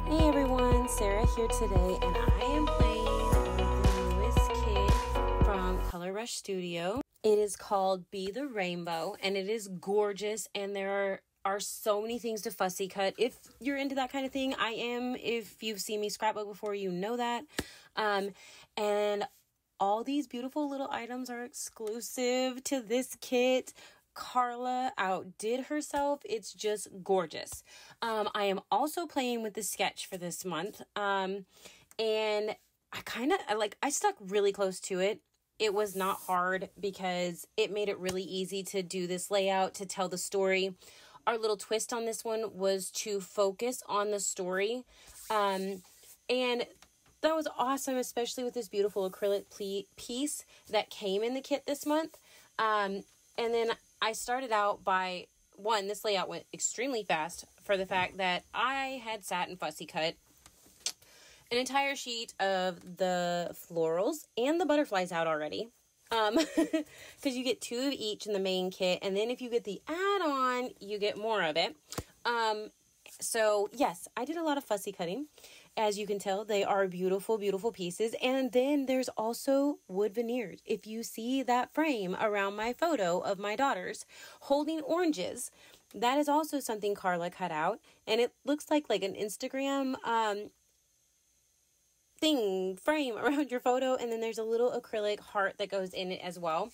Hey everyone, Sarah here today, and I am playing with the newest kit from Color Rush Studio. It is called Be the Rainbow, and it is gorgeous, and there are so many things to fussy cut. If you're into that kind of thing, I am. If you've seen me scrapbook before, you know that. And all these beautiful little items are exclusive to this kit. Carla outdid herself. It's just gorgeous. I am also playing with the sketch for this month. And I stuck really close to it. It was not hard because it made it really easy to do this layout, to tell the story. Our little twist on this one was to focus on the story. And that was awesome, especially with this beautiful acrylic piece that came in the kit this month. And then I started out by, this layout went extremely fast for the fact that I had sat and fussy cut an entire sheet of the florals and the butterflies out already. Because you get 2 of each in the main kit, and then if you get the add-on, you get more of it. So yes, I did a lot of fussy cutting. As you can tell, they are beautiful, beautiful pieces. And then there's also wood veneers. If you see that frame around my photo of my daughters holding oranges, that is also something Carla cut out. And it looks like an Instagram frame around your photo. And then there's a little acrylic heart that goes in it as well.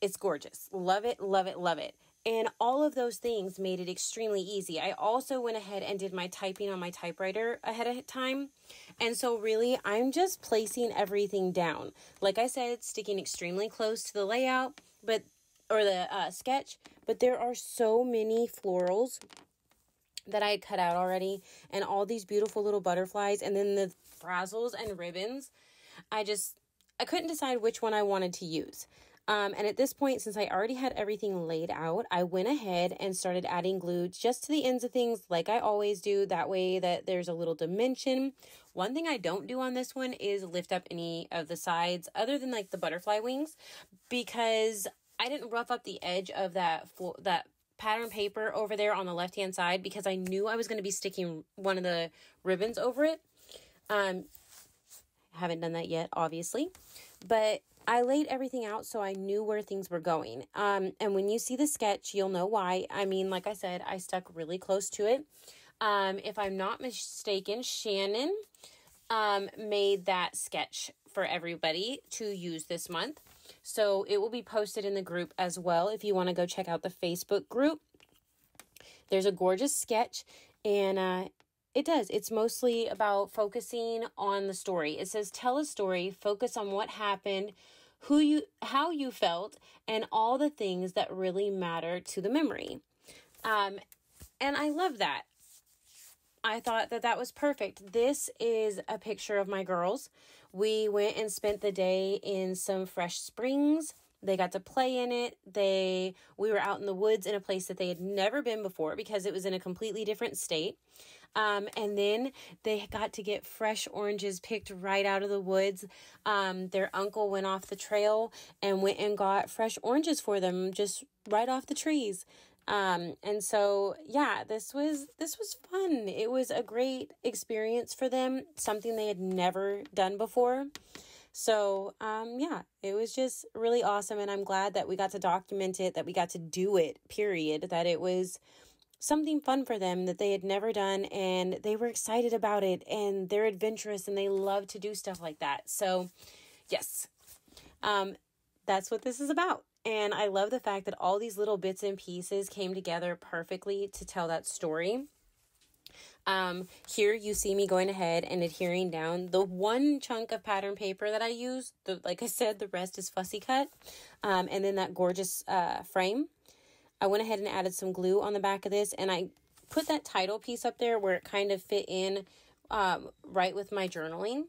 It's gorgeous. Love it, love it, love it. And all of those things made it extremely easy. I also went ahead and did my typing on my typewriter ahead of time. And so really, I'm just placing everything down. Like I said, sticking extremely close to the layout, or the sketch. But there are so many florals that I had cut out already. And all these beautiful little butterflies. And then the frazzles and ribbons. I couldn't decide which one I wanted to use. And at this point, since I already had everything laid out, I went ahead and started adding glue just to the ends of things like I always do. That way that there's a little dimension. One thing I don't do on this one is lift up any of the sides other than like the butterfly wings, because I didn't rough up the edge of that pattern paper over there on the left-hand side because I knew I was going to be sticking one of the ribbons over it. I haven't done that yet, obviously, but I laid everything out so I knew where things were going. And when you see the sketch, you'll know why. I mean, like I said, I stuck really close to it. If I'm not mistaken, Shannon made that sketch for everybody to use this month. So it will be posted in the group as well if you want to go check out the Facebook group. There's a gorgeous sketch, and it's mostly about focusing on the story. It says, tell a story, focus on what happened, how you felt, and all the things that really matter to the memory. And I love that. I thought that was perfect. This is a picture of my girls. We went and spent the day in some fresh springs. They got to play in it. We were out in the woods in a place that they had never been before because it was in a completely different state. And then they got to get fresh oranges picked right out of the woods. Their uncle went off the trail and went and got fresh oranges for them just right off the trees. And so, yeah, this was fun. It was a great experience for them, something they had never done before. So, yeah, it was just really awesome. And I'm glad that we got to document it, that we got to do it, period, that it was something fun for them that they had never done. And they were excited about it, and they're adventurous and they love to do stuff like that. So, yes, that's what this is about. And I love the fact that all these little bits and pieces came together perfectly to tell that story. Here you see me going ahead and adhering down the one chunk of pattern paper that I use. Like I said, the rest is fussy cut. And then that gorgeous frame. I went ahead and added some glue on the back of this, and I put that title piece up there where it kind of fit in right with my journaling.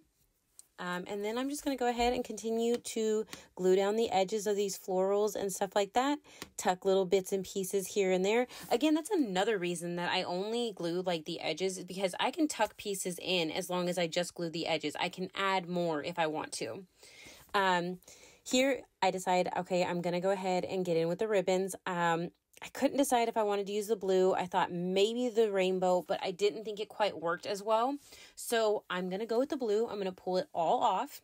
And then I'm just going to go ahead and continue to glue down the edges of these florals and stuff like that. Tuck little bits and pieces here and there. Again, that's another reason that I only glue like the edges, is because I can tuck pieces in as long as I just glue the edges. I can add more if I want to. Here I decide, okay, I'm going to go ahead and get in with the ribbons. I couldn't decide if I wanted to use the blue. I thought maybe the rainbow, but I didn't think it quite worked as well. So I'm going to go with the blue. I'm going to pull it all off.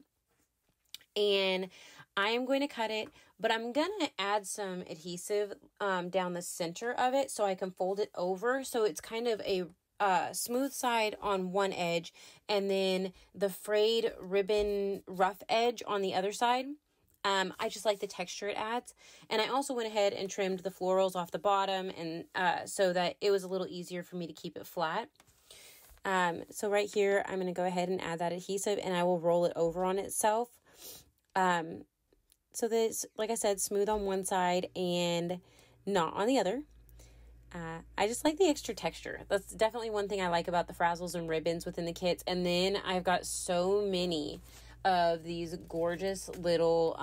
And I am going to cut it, but I'm going to add some adhesive down the center of it so I can fold it over. So it's kind of a smooth side on one edge and then the frayed ribbon rough edge on the other side. I just like the texture it adds. And I also went ahead and trimmed the florals off the bottom and so that it was a little easier for me to keep it flat. So right here, I'm going to go ahead and add that adhesive and I will roll it over on itself. So that it's, like I said, smooth on one side and not on the other. I just like the extra texture. That's definitely one thing I like about the frazzles and ribbons within the kits. And then I've got so many of these gorgeous little,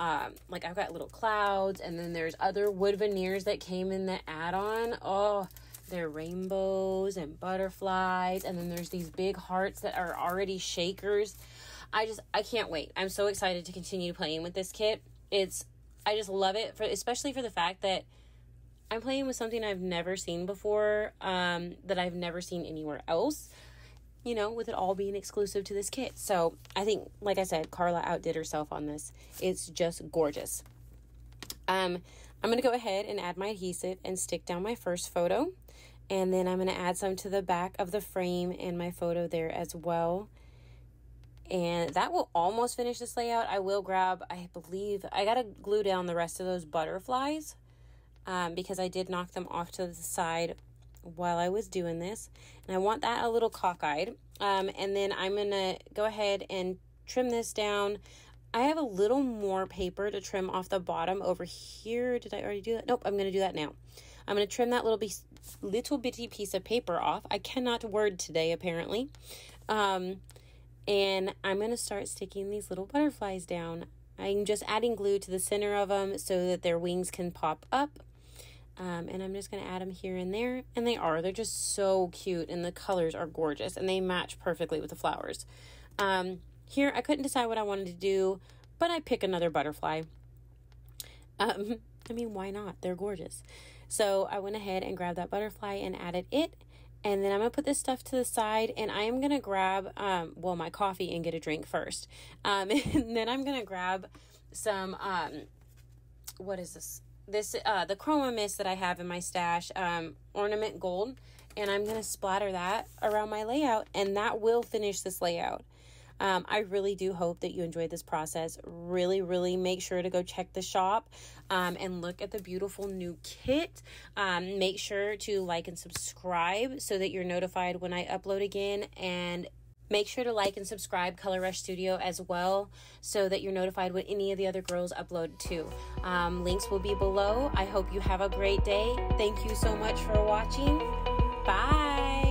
like I've got little clouds, and then there's other wood veneers that came in the add-on. Oh, they're rainbows and butterflies. And then there's these big hearts that are already shakers. I can't wait. I'm so excited to continue playing with this kit. I just love it, especially for the fact that I'm playing with something I've never seen before, that I've never seen anywhere else, you know, with it all being exclusive to this kit. So I think, like I said, Carla outdid herself on this. It's just gorgeous. I'm going to go ahead and add my adhesive and stick down my first photo. And then I'm going to add some to the back of the frame and my photo there as well. And that will almost finish this layout. I will grab, I believe, I got to glue down the rest of those butterflies because I did knock them off to the side while I was doing this. And I want that a little cockeyed. And then I'm going to go ahead and trim this down. I have a little more paper to trim off the bottom over here. Did I already do that? Nope, I'm going to do that now. I'm going to trim that little bitty piece of paper off. I cannot word today, apparently. And I'm going to start sticking these little butterflies down. I'm just adding glue to the center of them so that their wings can pop up. And I'm just going to add them here and there. And they're just so cute. And the colors are gorgeous. And they match perfectly with the flowers. Here, I couldn't decide what I wanted to do, but I pick another butterfly. I mean, why not? They're gorgeous. So I went ahead and grabbed that butterfly and added it. And then I'm going to put this stuff to the side, and I am going to grab, my coffee and get a drink first. And then I'm going to grab some, what is this? The Chroma Mist that I have in my stash, Ornament Gold. And I'm going to splatter that around my layout, and that will finish this layout. I really do hope that you enjoyed this process. Really, really make sure to go check the shop and look at the beautiful new kit. Make sure to like and subscribe so that you're notified when I upload again. And make sure to like and subscribe Color Rush Studio as well so that you're notified when any of the other girls upload too. Links will be below. I hope you have a great day. Thank you so much for watching. Bye.